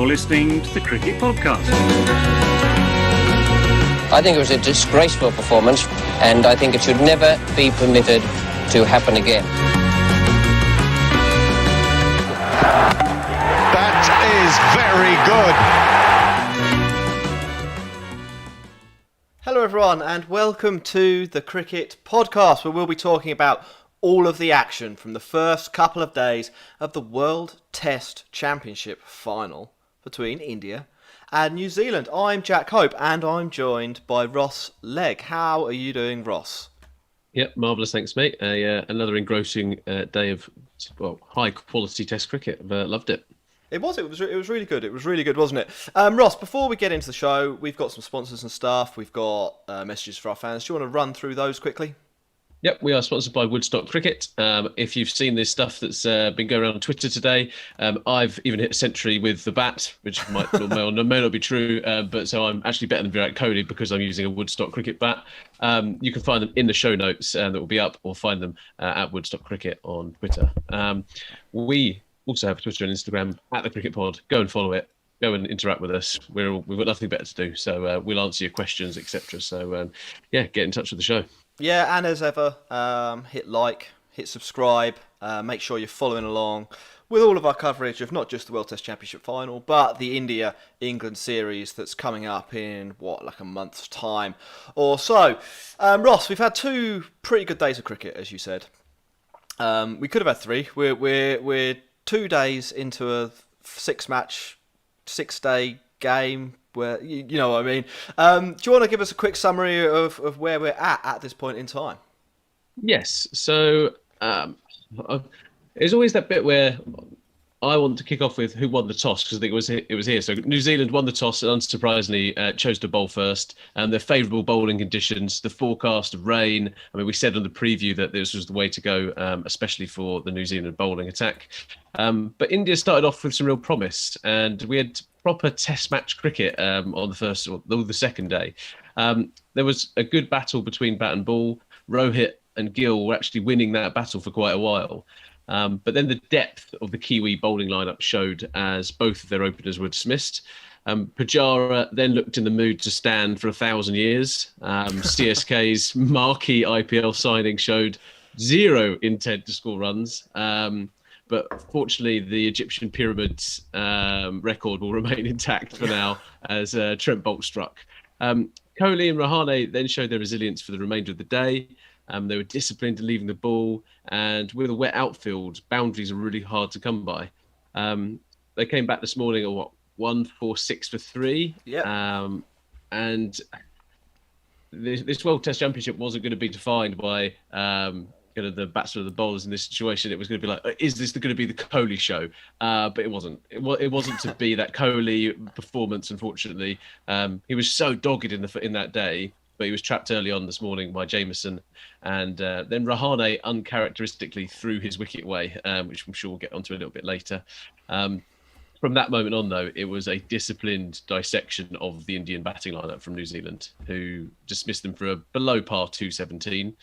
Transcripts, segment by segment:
listening to the Cricket Podcast. I think it was a disgraceful performance, and I think it should never be permitted to happen again. That is very good. Hello everyone and welcome to the Cricket Podcast, where we'll be talking about all of the action from the first couple of days of the World Test Championship final between India and New Zealand. I'm Jack Hope and I'm joined by Ross Legg. How are you doing, Ross? Yep, marvellous, thanks mate. Another engrossing day of high quality Test cricket. I've loved it. It was really good. It was really good, wasn't it? Ross, before we get into the show, we've got some sponsors and stuff. We've got messages for our fans. Do you want to run through those quickly? Yep, we are sponsored by Woodstock Cricket. If you've seen this stuff that's been going around on Twitter today, I've even hit a century with the bat, which may not be true, but so I'm actually better than Virat Kohli because I'm using a Woodstock Cricket bat. You can find them in the show notes that will be up, or find them at Woodstock Cricket on Twitter. We also have Twitter and Instagram at the Cricket Pod. Go and follow it. Go and interact with us. We've got nothing better to do, so we'll answer your questions, etc. So get in touch with the show. Yeah, and as ever, hit like, hit subscribe, make sure you're following along with all of our coverage of not just the World Test Championship final, but the India-England series that's coming up in, like a month's time or so. Ross, we've had two pretty good days of cricket, as you said. We could have had three. We're 2 days into a 6-day game, where you know what I mean. Do you want to give us a quick summary of where we're at this point in time? Yes. So there's always that bit where I want to kick off with who won the toss, because I think it was here. So New Zealand won the toss and unsurprisingly chose to bowl first. And the favourable bowling conditions, the forecast of rain. I mean, we said on the preview that this was the way to go, especially for the New Zealand bowling attack. But India started off with some real promise, and we had proper Test match cricket on the first or the second day. There was a good battle between bat and ball. Rohit and Gill were actually winning that battle for quite a while. But then the depth of the Kiwi bowling lineup showed as both of their openers were dismissed. Pujara then looked in the mood to stand for 1,000 years. CSK's marquee IPL signing showed zero intent to score runs. But fortunately, the Egyptian pyramids record will remain intact for now as Trent Boult struck. Kohli and Rahane then showed their resilience for the remainder of the day. They were disciplined in leaving the ball, and with a wet outfield, boundaries are really hard to come by. They came back this morning at 1 4 6 for 3. Yeah. And this World Test Championship wasn't going to be defined by the batsmen or the bowlers in this situation. It was going to be like, is this going to be the Kohli show? But it wasn't. It wasn't to be that Kohli performance. Unfortunately, he was so dogged in that day. But he was trapped early on this morning by Jamieson, and then Rahane uncharacteristically threw his wicket away, which I'm sure we'll get onto a little bit later. From that moment on, though, it was a disciplined dissection of the Indian batting lineup from New Zealand, who dismissed them for a below par 217.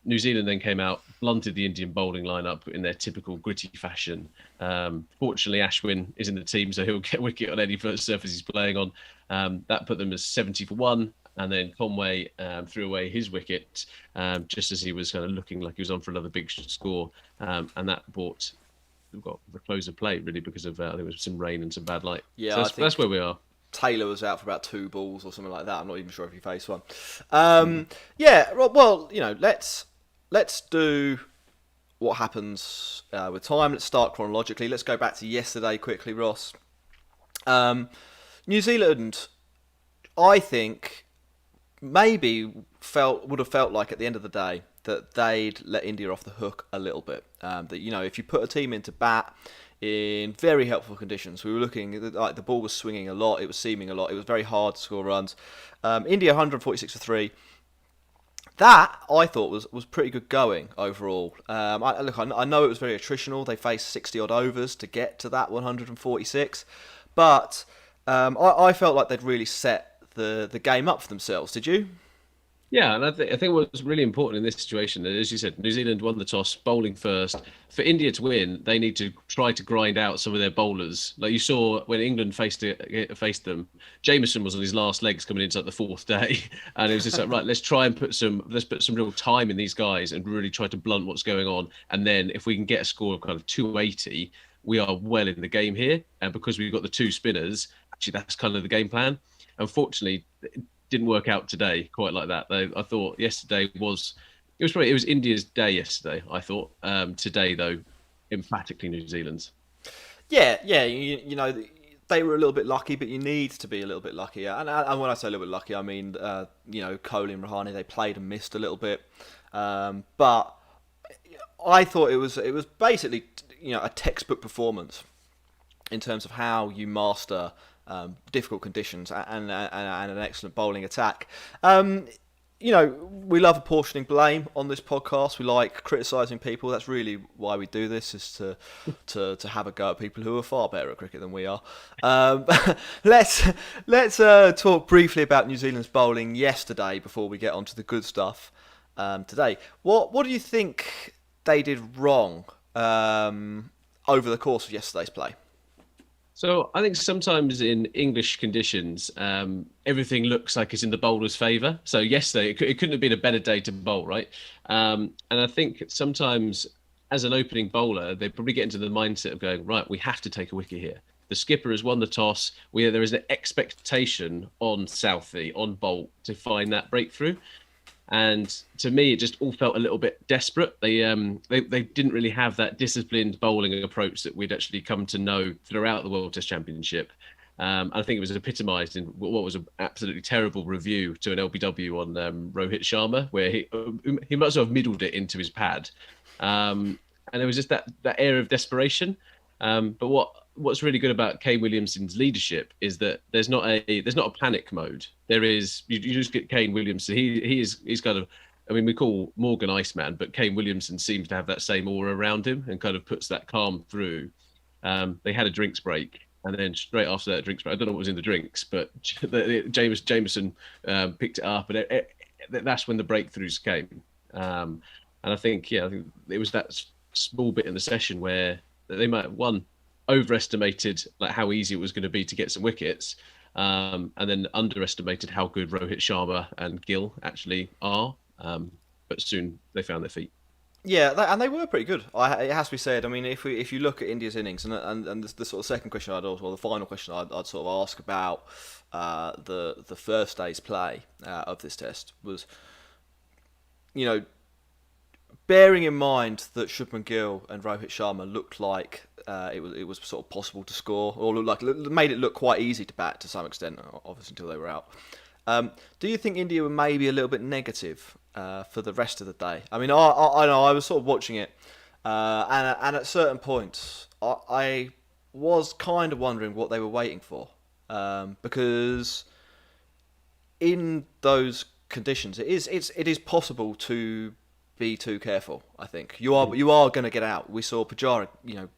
New Zealand then came out, blunted the Indian bowling lineup in their typical gritty fashion. Fortunately, Ashwin is in the team, so he'll get a wicket on any first surface he's playing on. That put them as 70 for 1. And then Conway threw away his wicket just as he was kind of looking like he was on for another big score. And that got the close of play, really, because of I think it was some rain and some bad light. Yeah, so that's where we are. Taylor was out for about 2 balls or something like that. I'm not even sure if he faced one. Yeah, well, let's do what happens with time. Let's start chronologically. Let's go back to yesterday quickly, Ross. New Zealand, I think, maybe would have felt like at the end of the day that they'd let India off the hook a little bit. That, if you put a team into bat in very helpful conditions, we were looking like the ball was swinging a lot, it was seaming a lot, it was very hard to score runs. India 146 for 3. That, I thought, was pretty good going overall. I know it was very attritional. They faced 60-odd overs to get to that 146. But I felt like they'd really set the game up for themselves. Did you? Yeah, and I think what's really important in this situation, as you said, New Zealand won the toss, bowling first. For India to win, they need to try to grind out some of their bowlers. Like you saw when England faced them, Jamieson was on his last legs coming into like the fourth day, and it was just like, right, let's put some real time in these guys and really try to blunt what's going on. And then if we can get a score of kind of 280, we are well in the game here. And because we've got the two spinners, actually that's kind of the game plan. Unfortunately, didn't work out today quite like that. I thought yesterday it was India's day yesterday. I thought today though, emphatically New Zealand's. Yeah. You know, they were a little bit lucky, but you need to be a little bit luckier. And when I say a little bit lucky, I mean you know, Kohli and Rahane, they played and missed a little bit, but I thought it was basically, you know, a textbook performance in terms of how you master difficult conditions and an excellent bowling attack. You know, we love apportioning blame on this podcast. We like criticising people. That's really why we do this, is to have a go at people who are far better at cricket than we are. Let's talk briefly about New Zealand's bowling yesterday before we get onto the good stuff today. What do you think they did wrong over the course of yesterday's play? So I think sometimes in English conditions, everything looks like it's in the bowler's favour. So yesterday, it couldn't have been a better day to bowl, right? And I think sometimes as an opening bowler, they probably get into the mindset of going, right, we have to take a wicket here. The skipper has won the toss. There is an expectation on Southey, on Bolt, to find that breakthrough. And to me, it just all felt a little bit desperate. They didn't really have that disciplined bowling approach that we'd actually come to know throughout the World Test Championship. I think it was epitomised in what was an absolutely terrible review to an LBW on Rohit Sharma, where he must have middled it into his pad. And there was just that air of desperation. But what's really good about Kane Williamson's leadership is that there's not a panic mode. There is, you just get Kane Williamson. He's kind of, I mean, we call Morgan Iceman, but Kane Williamson seems to have that same aura around him and kind of puts that calm through. They had a drinks break, and then straight after that drinks break, I don't know what was in the drinks, but Jamieson picked it up, and that's when the breakthroughs came. And I think it was that small bit in the session where they might have overestimated like how easy it was going to be to get some wickets, and then underestimated how good Rohit Sharma and Gill actually are. But soon they found their feet. Yeah, and they were pretty good. It has to be said. I mean, if you look at India's innings, and the sort of second question or the final question I'd sort of ask about the first day's play of this test was, you know, bearing in mind that Shubman Gill and Rohit Sharma looked like it was sort of possible to score, or made it look quite easy to bat to some extent, obviously until they were out. Do you think India were maybe a little bit negative for the rest of the day? I mean, I know I was sort of watching it, and at certain points I was kind of wondering what they were waiting for, because in those conditions it is possible to be too careful. I think you are going to get out. We saw Pujara,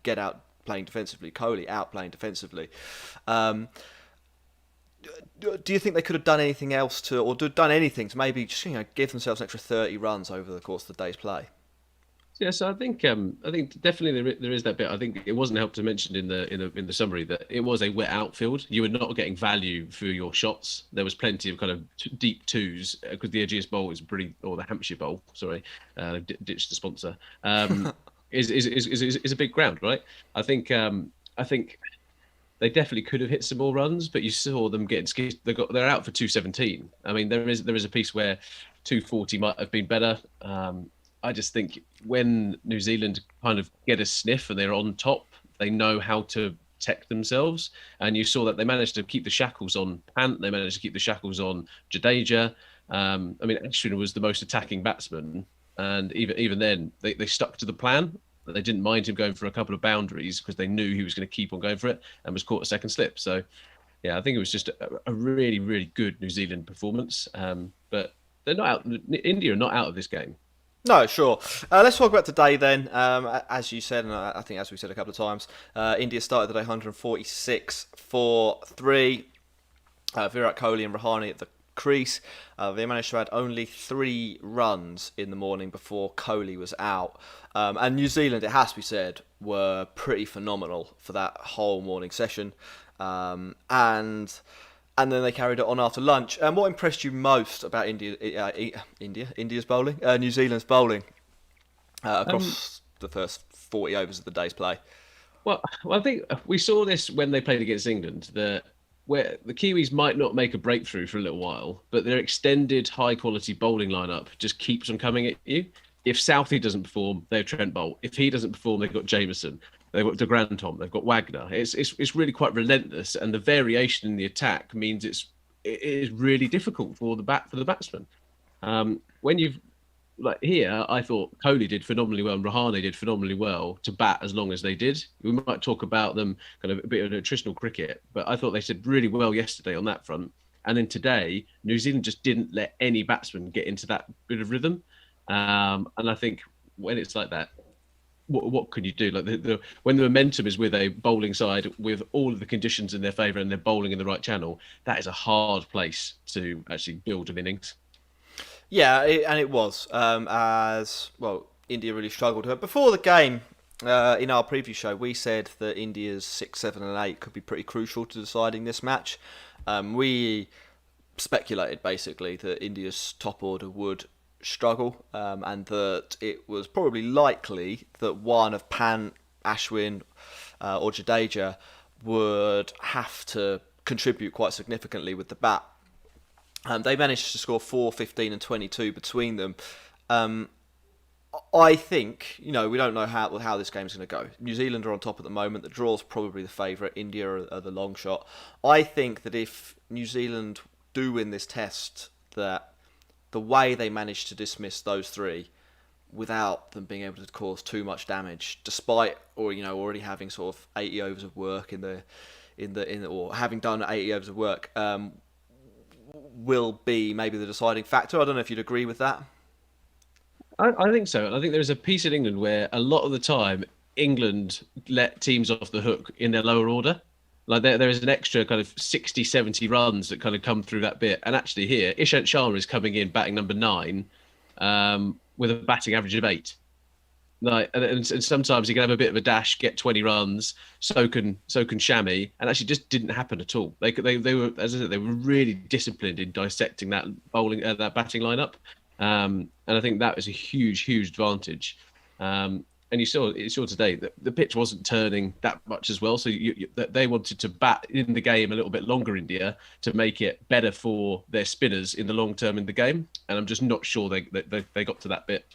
get out playing defensively. Kohli out playing defensively. Do you think they could have done anything else or done anything to maybe just give themselves an extra 30 runs over the course of the day's play? Yeah, so I think definitely there is that bit. I think it wasn't helped to mention in the summary that it was a wet outfield. You were not getting value for your shots. There was plenty of kind of deep twos because the Aegeus Bowl or the Hampshire Bowl, sorry, ditched the sponsor. Is a big ground, right? I think they definitely could have hit some more runs, but you saw them getting skittish. They're out for 217. I mean, there is a piece where 240 might have been better. I just think when New Zealand kind of get a sniff and they're on top, they know how to protect themselves. And you saw that they managed to keep the shackles on Pant. They managed to keep the shackles on Jadeja. I mean, Ashwin was the most attacking batsman. And even then, they stuck to the plan. They didn't mind him going for a couple of boundaries because they knew he was going to keep on going for it and was caught a second slip. So, yeah, I think it was just a really, really good New Zealand performance. But they're not out. India are not out of this game. No, sure. Let's talk about today then. As you said, and I think as we said a couple of times, India started the day 146 for 3. Virat Kohli and Rahane at the crease. They managed to add only 3 runs in the morning before Kohli was out. And New Zealand, it has to be said, were pretty phenomenal for that whole morning session. And then they carried it on after lunch. And what impressed you most about India's bowling? New Zealand's bowling across the first 40 overs of the day's play? Well, I think we saw this when they played against England, where the Kiwis might not make a breakthrough for a little while, but their extended high-quality bowling lineup just keeps them coming at you. If Southey doesn't perform, they have Trent Boult. If he doesn't perform, they've got Jamieson. They've got de Grantom. They've got Wagner. It's really quite relentless, and the variation in the attack means it is really difficult for the batsman. When you've like here, I thought Kohli did phenomenally well and Rahane did phenomenally well to bat as long as they did. We might talk about them kind of a bit of nutritional cricket, but I thought they did really well yesterday on that front. And then today, New Zealand just didn't let any batsman get into that bit of rhythm. And I think when it's like that, what can you do? Like when the momentum is with a bowling side with all of the conditions in their favour and they're bowling in the right channel, that is a hard place to actually build an innings. Yeah, and it was. As well, India really struggled. Before the game, in our preview show, we said that India's 6, 7 and 8 could be pretty crucial to deciding this match. We speculated, basically, that India's top order would struggle, and that it was probably likely that one of Pant, Ashwin or Jadeja would have to contribute quite significantly with the bat. They managed to score 4, 15 and 22 between them. I think, we don't know how this game's going to go. New Zealand are on top at the moment. The draw's probably the favourite. India are the long shot. I think that if New Zealand do win this test, that the way they managed to dismiss those 3 without them being able to cause too much damage, despite already having sort of 80 overs of work or having done 80 overs of work, will be maybe the deciding factor. I don't know if you'd agree with that. I think so. And I think there's a piece in England where a lot of the time England let teams off the hook in their lower order. Like there is an extra kind of 60, 70 runs that kind of come through that bit. And actually here, Ishant Sharma is coming in batting number 9 with a batting average of 8. Like, and sometimes he can have a bit of a dash, get 20 runs. So can Shami, and actually just didn't happen at all. They were, as I said, they were really disciplined in dissecting that that batting lineup, and I think that was a huge advantage. And you saw today that the pitch wasn't turning that much as well, so they wanted to bat in the game a little bit longer, India, to make it better for their spinners in the long term in the game. And I'm just not sure they got to that bit.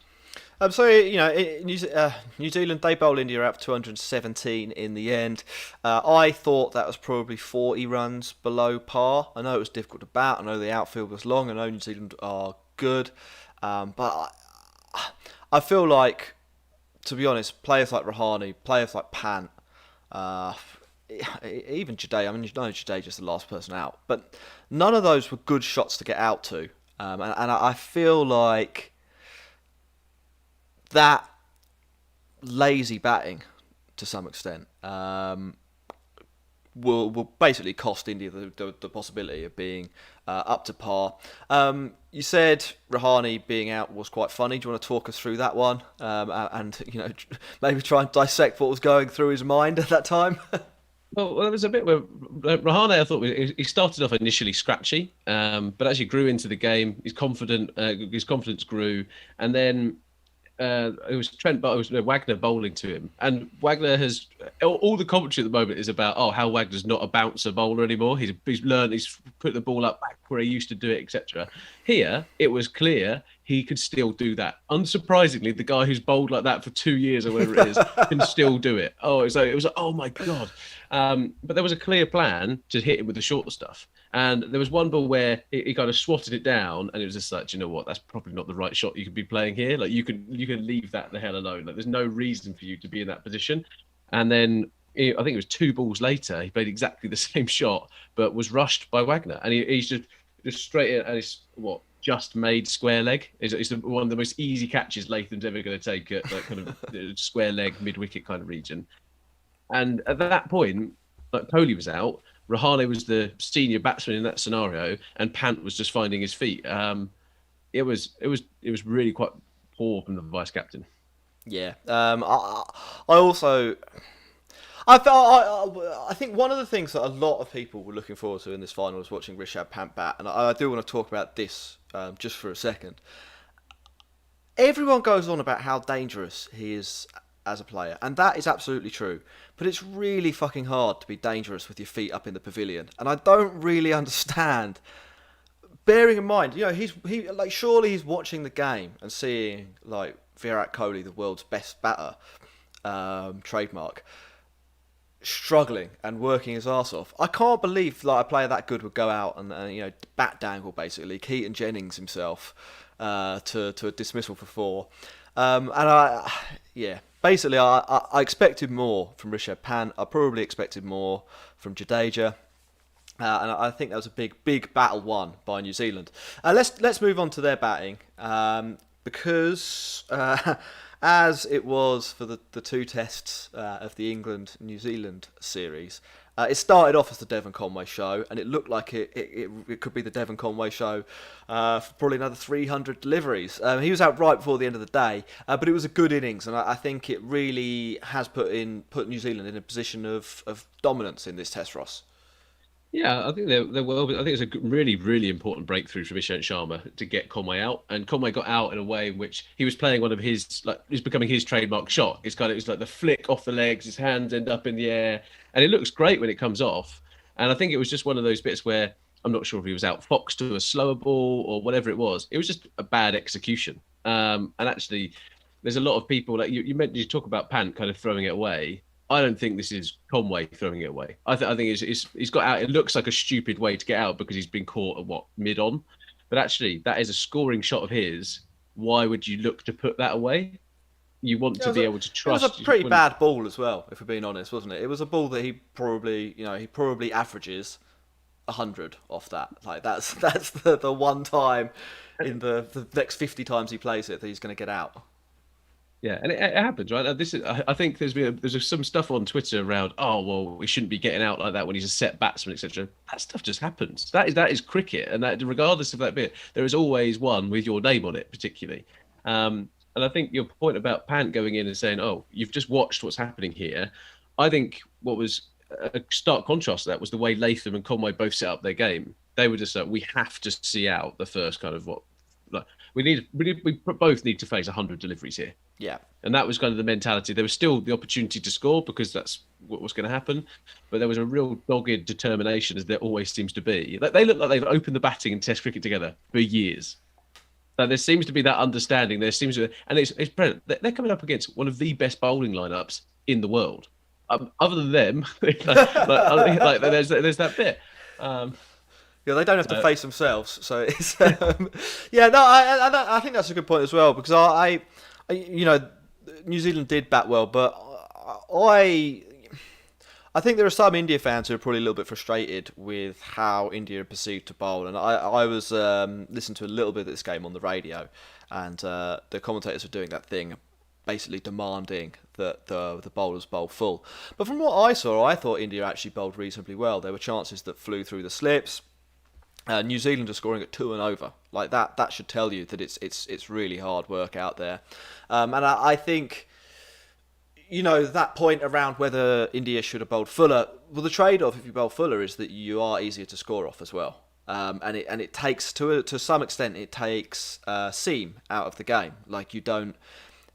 So, New Zealand, they bowled India out for 217 in the end. I thought that was probably 40 runs below par. I know it was difficult to bat. I know the outfield was long. I know New Zealand are good. But I feel like, to be honest, players like Rahane, players like Pant, even Jadeja, Jadeja's the last person out. But none of those were good shots to get out to. And I feel like that lazy batting, to some extent, will basically cost India the possibility of being up to par. You said Rahane being out was quite funny. Do you want to talk us through that one, and maybe try and dissect what was going through his mind at that time? Well, there was a bit where Rahane, I thought he started off initially scratchy, but actually grew into the game. His confidence grew, and then it was Wagner bowling to him, and Wagner has all the commentary at the moment is about how Wagner's not a bouncer bowler anymore. He's learned, he's put the ball up back where he used to do it, etc. Here it was clear he could still do that. Unsurprisingly, the guy who's bowled like that for 2 years or whatever it is can still do it. It was like, oh my god. But there was a clear plan to hit him with the short stuff. And there was one ball where he kind of swatted it down, and it was just like, you know what? That's probably not the right shot you could be playing here. Like you can leave that the hell alone. Like there's no reason for you to be in that position. And then I think it was 2 balls later, he played exactly the same shot, but was rushed by Wagner, and he's just straight in, and it's just made square leg. It's one of the most easy catches Latham's ever going to take at that kind of square leg mid wicket kind of region. And at that point, like Kohli was out. Rahane was the senior batsman in that scenario, and Pant was just finding his feet. It was really quite poor from the vice captain. Yeah. I also. I think one of the things that a lot of people were looking forward to in this final was watching Rishabh Pant bat, and I do want to talk about this just for a second. Everyone goes on about how dangerous he is as a player, and that is absolutely true. But it's really fucking hard to be dangerous with your feet up in the pavilion, and I don't really understand. Bearing in mind, surely he's watching the game and seeing like Virat Kohli, the world's best batter, trademark, struggling and working his arse off. I can't believe like a player that good would go out and bat dangle basically Keaton Jennings himself to a dismissal for 4. Basically I expected more from Rishabh Pant. I probably expected more from Jadeja. And I think that was a big battle won by New Zealand. Let's move on to their batting because as it was for the 2 tests of the England-New Zealand series, it started off as the Devon Conway show, and it looked like it could be the Devon Conway show for probably another 300 deliveries. He was out right before the end of the day, but it was a good innings, and I think it really has put New Zealand in a position of dominance in this test, Ross. Yeah, I think they're well. I think it's a really, really important breakthrough for Ishant Sharma to get Conway out, and Conway got out in a way in which he was playing one of his it's becoming his trademark shot. It's like the flick off the legs, his hands end up in the air, and it looks great when it comes off. And I think it was just one of those bits where I'm not sure if he was outfoxed to a slower ball or whatever it was. It was just a bad execution. And actually, there's a lot of people like you talk about Pant kind of throwing it away. I don't think this is Conway throwing it away. I think he's got out. It looks like a stupid way to get out because he's been caught at mid on, but actually that is a scoring shot of his. Why would you look to put that away? You want to be able to trust. It was a pretty bad ball as well, if we're being honest, wasn't it? It was a ball that he probably averages 100 off that. Like that's the one time in the next 50 times he plays it that he's going to get out. Yeah, and it happens, right? I think there's some stuff on Twitter around, oh well, we shouldn't be getting out like that when he's a set batsman, etc. That stuff just happens. That is cricket, and that regardless of that bit, there is always one with your name on it, particularly. And I think your point about Pant going in and saying, oh, you've just watched what's happening here. I think what was a stark contrast to that was the way Latham and Conway both set up their game. They were just like, we have to see out the first kind of we both need to face 100 deliveries here. Yeah. And that was kind of the mentality. There was still the opportunity to score because that's what was going to happen. But there was a real dogged determination, as there always seems to be. They look like they've opened the batting in Test cricket together for years. There seems to be that understanding. There seems to, and it's brilliant. They're coming up against one of the best bowling lineups in the world. Other than them, there's that bit. Yeah, they don't have to face themselves, so it's I think that's a good point as well, because I New Zealand did bat well, but I think there are some India fans who are probably a little bit frustrated with how India are perceived to bowl, and I was listening to a little bit of this game on the radio, and the commentators were doing that thing, basically demanding that the bowlers bowl full. But from what I saw, I thought India actually bowled reasonably well. There were chances that flew through the slips. New Zealand are scoring at 2 and over. Like that should tell you that it's really hard work out there. And I think, that point around whether India should have bowled fuller. Well, the trade-off if you bowl fuller is that you are easier to score off as well. And it takes to some extent it takes seam out of the game. Like you don't.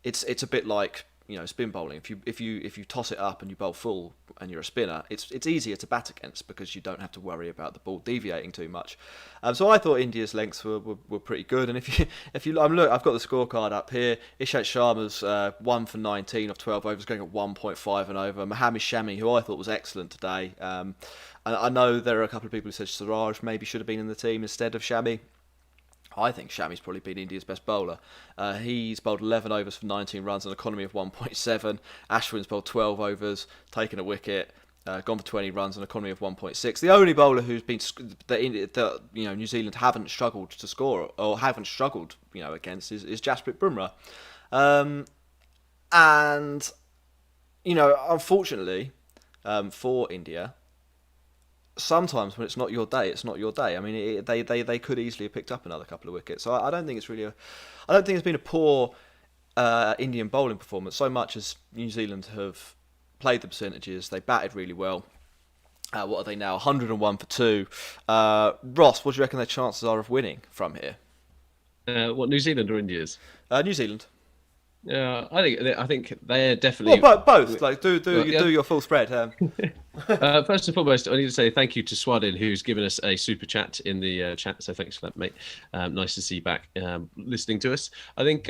It's a bit like spin bowling. If you toss it up and you bowl full and you're a spinner, it's easier to bat against because you don't have to worry about the ball deviating too much. So I thought India's lengths were pretty good. And if you look, I've got the scorecard up here. Ishant Sharma's 1 for 19 off 12 overs, going at 1.5 and over. Mohammad Shami, who I thought was excellent today. And I know there are a couple of people who said Siraj maybe should have been in the team instead of Shami. I think Shami's probably been India's best bowler. He's bowled 11 overs for 19 runs, an economy of 1.7. Ashwin's bowled 12 overs, taken a wicket, gone for 20 runs, an economy of 1.6. The only bowler who's been that New Zealand haven't struggled to score or haven't struggled against is Jasprit Bumrah, and unfortunately for India, sometimes when it's not your day, it's not your day. I mean, they could easily have picked up another couple of wickets. So I don't think it's really I don't think it's been a poor Indian bowling performance so much as New Zealand have played the percentages. They batted really well. What are they now? 101 for 2. Ross, what do you reckon their chances are of winning from here? What, New Zealand or India's? New Zealand. Yeah, I think they're definitely. Well, both. Like, do your full spread. First and foremost, I need to say thank you to Swadin, who's given us a super chat in the chat. So thanks for that, mate. Nice to see you back listening to us. I think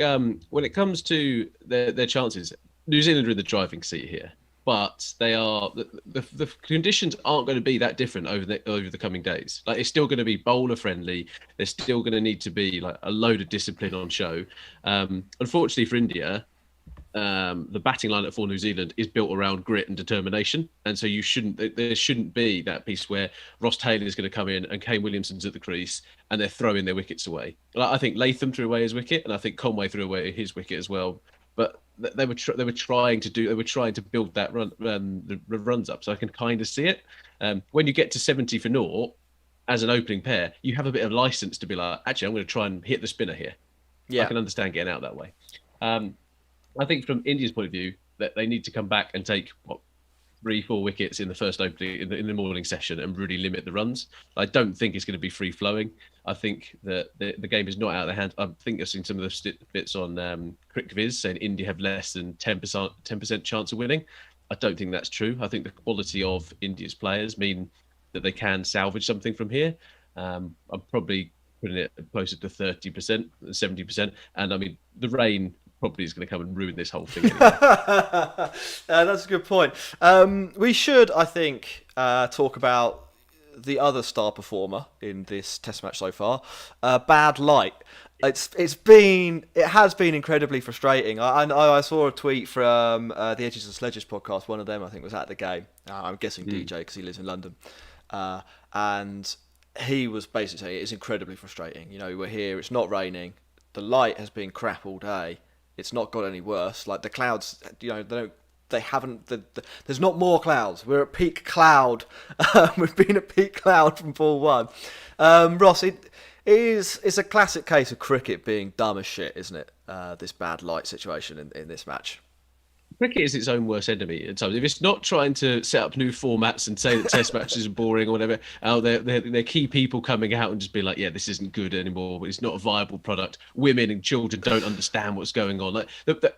when it comes to their chances, New Zealand are in the driving seat here, but they are the conditions aren't going to be that different over the coming days. Like, it's still going to be bowler friendly. There's still going to need to be like a load of discipline on show. Unfortunately for India, the batting lineup for New Zealand is built around grit and determination, and so there shouldn't be that piece where Ross Taylor is going to come in and Kane Williamson's at the crease and they're throwing their wickets away. Like, I think Latham threw away his wicket, and I think Conway threw away his wicket as well. But they were trying to build that the runs up, so I can kind of see it. When you get to 70 for naught as an opening pair, you have a bit of license to be like, actually, I'm going to try and hit the spinner here. Yeah, I can understand getting out that way. I think from India's point of view, that they need to come back and take 3-4 wickets in the first opening in the morning session and really limit the runs. I don't think it's going to be free flowing. I think that the game is not out of their hands. I think I've seen some of the bits on CricViz saying India have less than 10% chance of winning. I don't think that's true. I think the quality of India's players mean that they can salvage something from here. I'm probably putting it closer to 30%, 70%. And I mean, the rain probably is going to come and ruin this whole thing anyway. That's a good point. We should, I think, talk about the other star performer in this Test match so far, Bad Light. It has been incredibly frustrating. I saw a tweet from the Edges and Sledges podcast. One of them, I think, was at the game. I'm guessing DJ because he lives in London, and he was basically saying it is incredibly frustrating. You know, we're here. It's not raining. The light has been crap all day. It's not got any worse. Like, the clouds, you know, there's not more clouds. We're at peak cloud. We've been at peak cloud from ball one. Ross, it's a classic case of cricket being dumb as shit, isn't it? This bad light situation in this match. Cricket is its own worst enemy at times. If it's not trying to set up new formats and say that Test matches are boring or whatever, they're key people coming out and just be like, yeah, this isn't good anymore. It's not a viable product. Women and children don't understand what's going on. Like,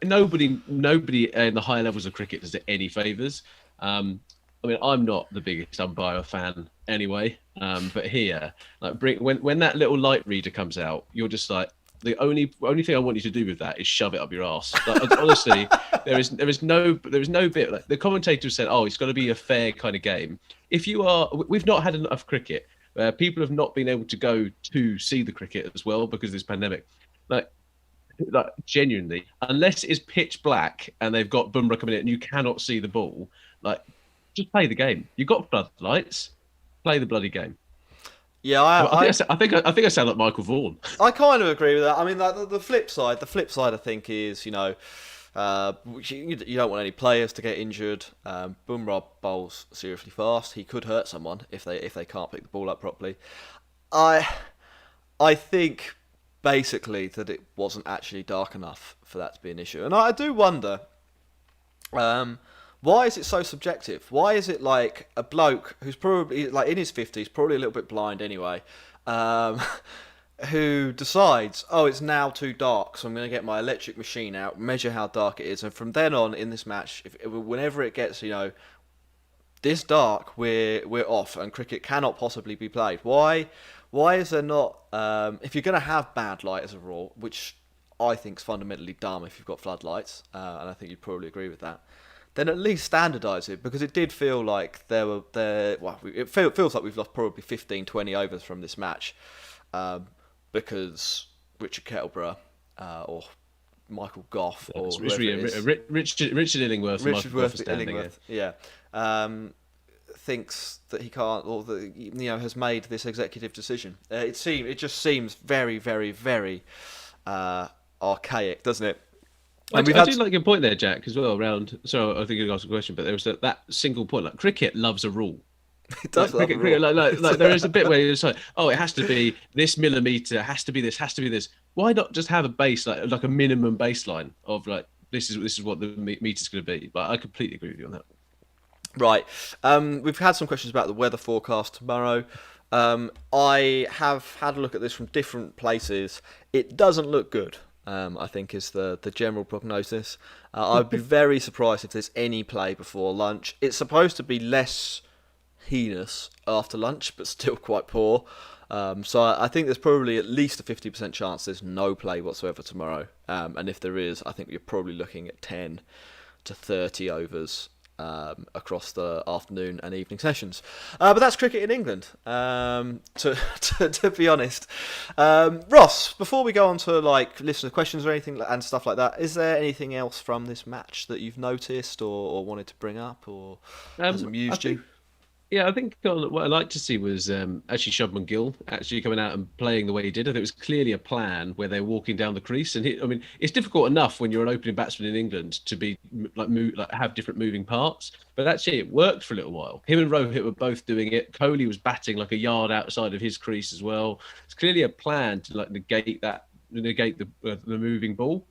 nobody in the higher levels of cricket does it any favours. I mean, I'm not the biggest umpire fan anyway, but here, like, when that little light reader comes out, you're just like, the only thing I want you to do with that is shove it up your arse. Like, honestly, there is no bit. Like, the commentator said, "Oh, it's got to be a fair kind of game." We've not had enough cricket. People have not been able to go to see the cricket as well because of this pandemic. Like genuinely, unless it's pitch black and they've got Bumrah coming in and you cannot see the ball, like, just play the game. You've got floodlights, play the bloody game. Yeah, I think I sound like Michael Vaughan. I kind of agree with that. I mean, the flip side, I think, is, you know, you don't want any players to get injured. Bumrah bowls seriously fast. He could hurt someone if they can't pick the ball up properly. I think basically that it wasn't actually dark enough for that to be an issue, and I do wonder. Why is it so subjective? Why is it like a bloke who's probably like in his 50s, probably a little bit blind anyway, who decides, oh, it's now too dark, so I'm going to get my electric machine out, measure how dark it is, and from then on in this match, whenever it gets, you know, this dark, we're off, and cricket cannot possibly be played. Why is there not? If you're going to have bad light as a rule, which I think is fundamentally dumb if you've got floodlights, and I think you'd probably agree with that, then at least standardise it, because it did feel like it feels like we've lost probably 15, 20 overs from this match, because Richard Kettleborough or Michael Goff or Richard Illingworth, thinks that he can't, or that, you know, has made this executive decision. It just seems very, very, very archaic, doesn't it? I do like your point there, Jack, as well. Around, sorry, I think you asked a question, but there was that single point. Like, cricket loves a rule. It does like, love cricket, a raw. like there is a bit where it's like, oh, it has to be this millimeter, has to be this, has to be this. Why not just have a base like a minimum baseline of like this is what the meter's going to be? But I completely agree with you on that. Right. We've had some questions about the weather forecast tomorrow. I have had a look at this from different places. It doesn't look good. I think is the general prognosis. I'd be very surprised if there's any play before lunch. It's supposed to be less heinous after lunch, but still quite poor. So I think there's probably at least a 50% chance there's no play whatsoever tomorrow. And if there is, I think you're probably looking at 10 to 30 overs across the afternoon and evening sessions. But that's cricket in England, to be honest. Ross, before we go on to like listener questions or anything and stuff like that, is there anything else from this match that you've noticed or wanted to bring up or has amused you? Yeah, I think what I'd like to see was actually Shubman Gill actually coming out and playing the way he did. I think it was clearly a plan where they're walking down the crease. And I mean, it's difficult enough when you're an opening batsman in England to be like have different moving parts. But actually, it worked for a little while. Him and Rohit were both doing it. Kohli was batting like a yard outside of his crease as well. It's clearly a plan to like negate the moving ball.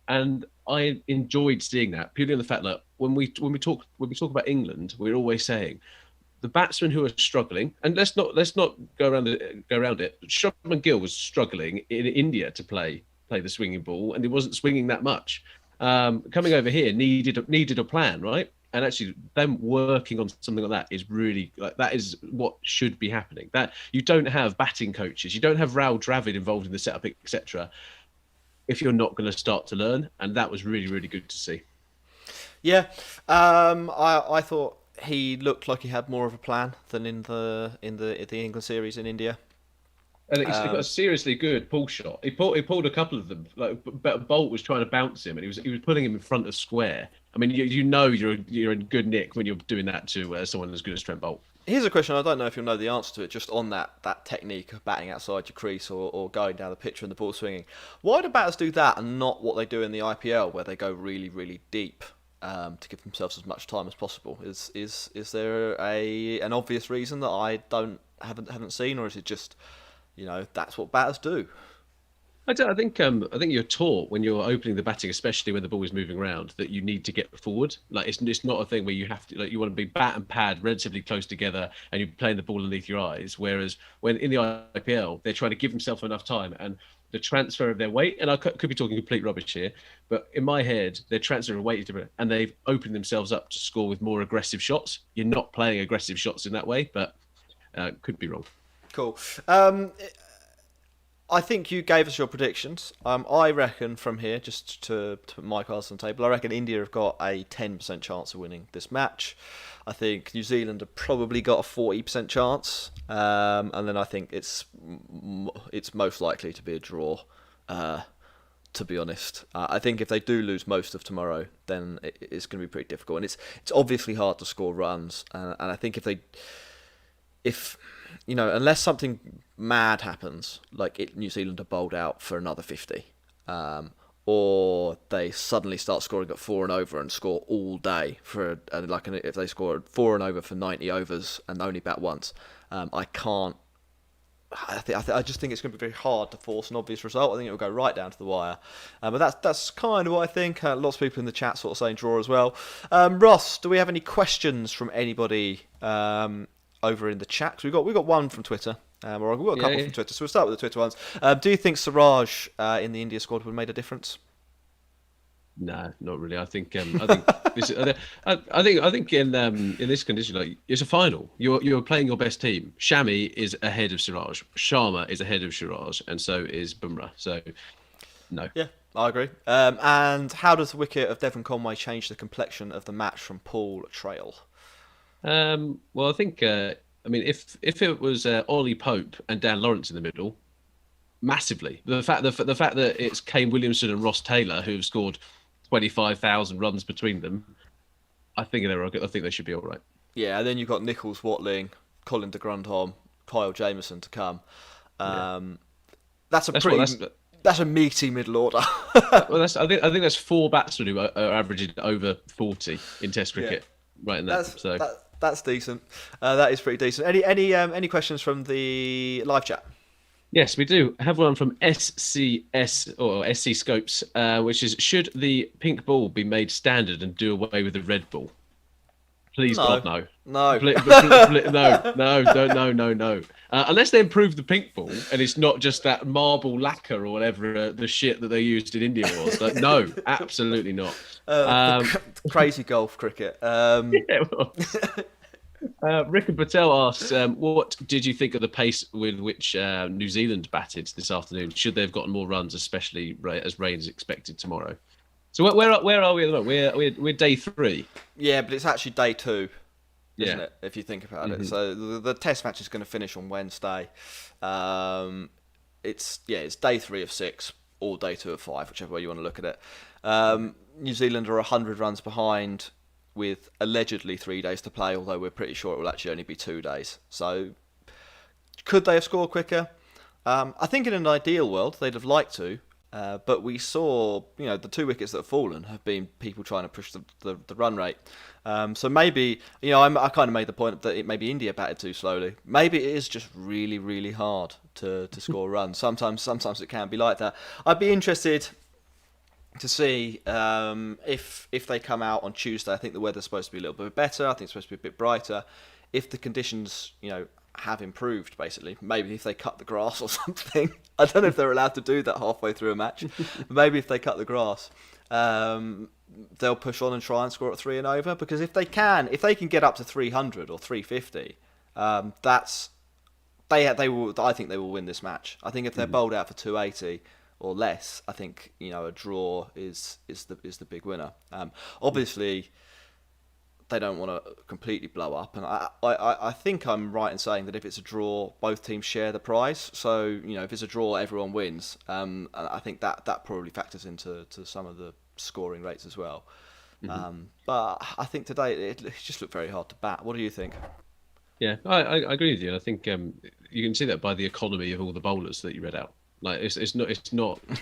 And I enjoyed seeing that purely on the fact that when we talk about England, we're always saying the batsmen who are struggling, and let's not go around it. Shubman Gill was struggling in India to play the swinging ball, and he wasn't swinging that much. Coming over here needed a plan, right? And actually, them working on something like that is really that is what should be happening. That you don't have batting coaches, you don't have Rahul Dravid involved in the setup, etc. If you're not going to start to learn, and that was really, really good to see. Yeah, I thought he looked like he had more of a plan than in the England series in India. And he's got a seriously good pull shot. He pulled a couple of them. Like Bolt was trying to bounce him, and he was putting him in front of square. I mean, you know you're in good nick when you're doing that to someone as good as Trent Bolt. Here's a question. I don't know if you'll know the answer to it. Just on that technique of batting outside your crease or going down the pitch and the ball swinging. Why do batters do that and not what they do in the IPL, where they go really, really deep? To give themselves as much time as possible. Is there an obvious reason that I haven't seen, or is it just that's what batters do? I think you're taught when you're opening the batting, especially when the ball is moving around, that you need to get forward. Like it's not a thing where you have to you want to be bat and pad relatively close together and you're playing the ball underneath your eyes. Whereas when in the IPL they're trying to give themselves enough time and the transfer of their weight, and I could be talking complete rubbish here, but in my head, their transfer of weight is different, and they've opened themselves up to score with more aggressive shots. You're not playing aggressive shots in that way, but could be wrong. Cool. I think you gave us your predictions. I reckon from here, just to put my cards on the table, I reckon India have got a 10% chance of winning this match. I think New Zealand have probably got a 40% chance, and then I think it's most likely to be a draw. To be honest, I think if they do lose most of tomorrow, then it's going to be pretty difficult, and it's obviously hard to score runs. And I think if unless something mad happens, like New Zealand are bowled out for another 50. Or they suddenly start scoring at 4 and over and score all day if they score 4 and over for 90 overs and only bat once, I just think it's going to be very hard to force an obvious result. I think it will go right down to the wire, but that's kind of what I think. Lots of people in the chat sort of saying draw as well. Ross, do we have any questions from anybody over in the chat? 'Cause we've got one from Twitter. We've got a couple from Twitter, so we'll start with the Twitter ones. Do you think Siraj in the India squad would have made a difference? No, not really. I think in this condition, like it's a final. You're playing your best team. Shami is ahead of Siraj. Sharma is ahead of Siraj, and so is Bumrah. So, no. Yeah, I agree. And how does the wicket of Devon Conway change the complexion of the match from Paul Trail? Well, I think. If it was Ollie Pope and Dan Lawrence in the middle, massively. The fact that it's Kane Williamson and Ross Taylor who have scored 25,000 runs between them, I think they should be all right. Yeah, and then you've got Nichols, Watling, Colin de Grandhomme, Kyle Jamieson to come. That's a meaty middle order. Well, I think that's 4 batsmen who are averaging over 40 in Test cricket. Yeah. Right in that. That's decent. That is pretty decent. Any questions from the live chat? Yes, we do have one from SCS or SC Scopes, which is: should the pink ball be made standard and do away with the red ball? Please, No. God, no. No. No. Unless they improve the pink ball and it's not just that marble lacquer or whatever the shit that they used in India was. Like, no, absolutely not. Crazy golf cricket. Yeah, it was. Rick and Patel asks, what did you think of the pace with which New Zealand batted this afternoon? Should they have gotten more runs, especially as rain is expected tomorrow? So where are we at the moment? We're day 3. Yeah, but it's actually day 2, isn't Yeah. it? If you think about it. So the test match is going to finish on Wednesday. It's day 3 of 6 or day 2 of 5, whichever way you want to look at it. New Zealand are 100 runs behind with allegedly 3 days to play, although we're pretty sure it will actually only be 2 days. So could they have scored quicker? I think in an ideal world they'd have liked to. But we saw, the 2 wickets that have fallen have been people trying to push the run rate. So maybe, I kind of made the point that maybe India batted too slowly. Maybe it is just really, really hard to score runs. Sometimes it can be like that. I'd be interested to see if they come out on Tuesday. I think the weather's supposed to be a little bit better. I think it's supposed to be a bit brighter. If the conditions, have improved, basically. Maybe if they cut the grass or something. I don't know if they're allowed to do that halfway through a match. Maybe if they cut the grass, they'll push on and try and score at 3 and over. Because if they can get up to 300 or 350, they will. I think they will win this match. I think if they're bowled out for 280 or less, I think a draw is the big winner. Obviously, they don't want to completely blow up, and I think I'm right in saying that if it's a draw, both teams share the prize. So if it's a draw, everyone wins. And I think that probably factors into some of the scoring rates as well. But I think today it just looked very hard to bat. What do you think? Yeah, I agree with you. And I think you can see that by the economy of all the bowlers that you read out. Like it's not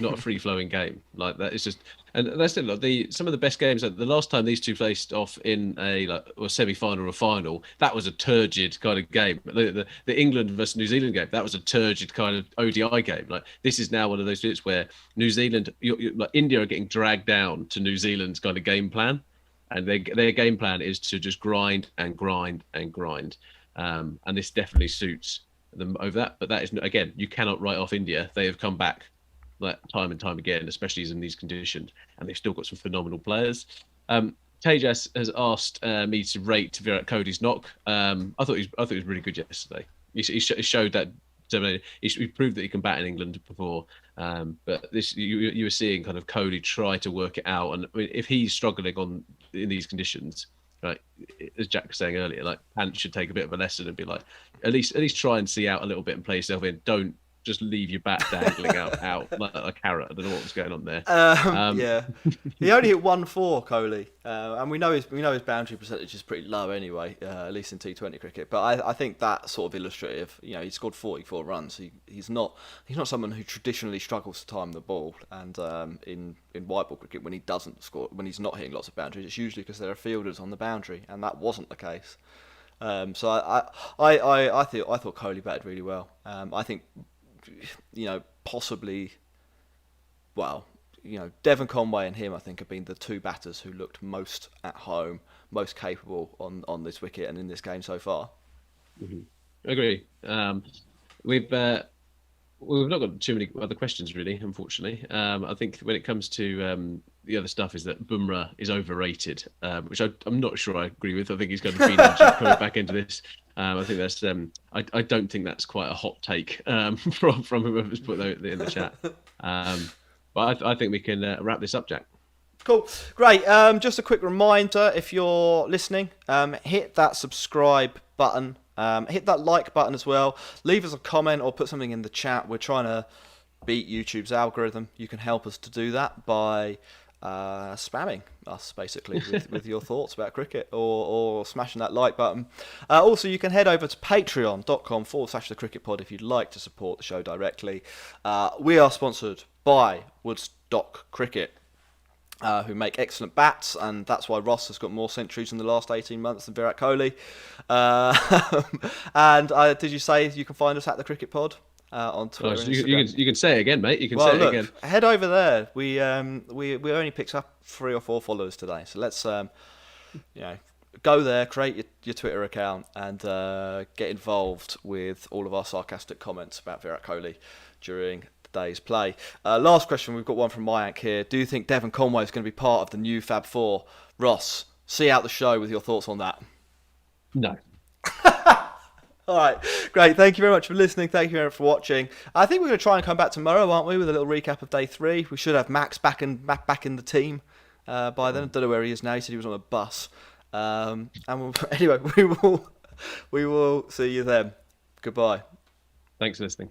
a free flowing game like that. It's just, and that's it. Like some of the best games. The last time these two faced off in a semi final or a final, that was a turgid kind of game. The England versus New Zealand game, that was a turgid kind of ODI game. Like this is now one of those bits where New Zealand, like India, are getting dragged down to New Zealand's kind of game plan, and their game plan is to just grind and grind and grind. And this definitely suits them over that, but that is, again, you cannot write off India. They have come back like time and time again, especially in these conditions, and they've still got some phenomenal players. Tejas has asked me to rate Virat Kohli's knock. I thought he was really good yesterday. He showed that he proved that he can bat in England before, but this you were seeing kind of Kohli try to work it out, and I mean, if he's struggling in these conditions, right, as Jack was saying earlier, like Pant should take a bit of a lesson and be like, at least try and see out a little bit and play yourself in. Don't just leave your bat dangling out like a carrot. I don't know what was going on there. Yeah, he only hit 1-4, Kohli, and we know his boundary percentage is pretty low anyway, at least in T20 cricket. But I think that sort of illustrative. He scored 44 runs. He's not someone who traditionally struggles to time the ball. And in white ball cricket, when he doesn't score, when he's not hitting lots of boundaries, it's usually because there are fielders on the boundary, and that wasn't the case. So I thought Kohli batted really well. I think, possibly, Devon Conway and him, I think, have been the 2 batters who looked most at home, most capable on this wicket and in this game so far. Mm-hmm. I agree. We've not got too many other questions, really, unfortunately. I think when it comes to the other stuff is that Bumrah is overrated, which I'm not sure I agree with. I think he's going to be coming back into this. I think that's. I don't think that's quite a hot take from whoever's put that in the chat. But I think we can wrap this up, Jack. Cool, great. Just a quick reminder: if you're listening, hit that subscribe button. Hit that like button as well. Leave us a comment or put something in the chat. We're trying to beat YouTube's algorithm. You can help us to do that by spamming us, basically, with your thoughts about cricket or smashing that like button. Also, you can head over to patreon.com/the cricket pod if you'd like to support the show directly. We are sponsored by Woodstock Cricket. who make excellent bats, and that's why Ross has got more centuries in the last 18 months than Virat Kohli. And did you say you can find us at the Cricket Pod on Twitter? Oh, you can say it again, mate. You can Well, say look, it again. head over there. We only picked up 3 or 4 followers today, so let's go there, create your Twitter account, and get involved with all of our sarcastic comments about Virat Kohli during day's play. Last question, we've got one from Mayank here. Do you think Devon Conway is going to be part of the new Fab Four? Ross, see out the show with your thoughts on that. No. All right, great. Thank you very much for listening. Thank you very much for watching. I think we're going to try and come back tomorrow, aren't we, with a little recap of day 3. We should have Max back in the team by then. I don't know where he is now. He said he was on a bus. Anyway, we will see you then. Goodbye. Thanks for listening.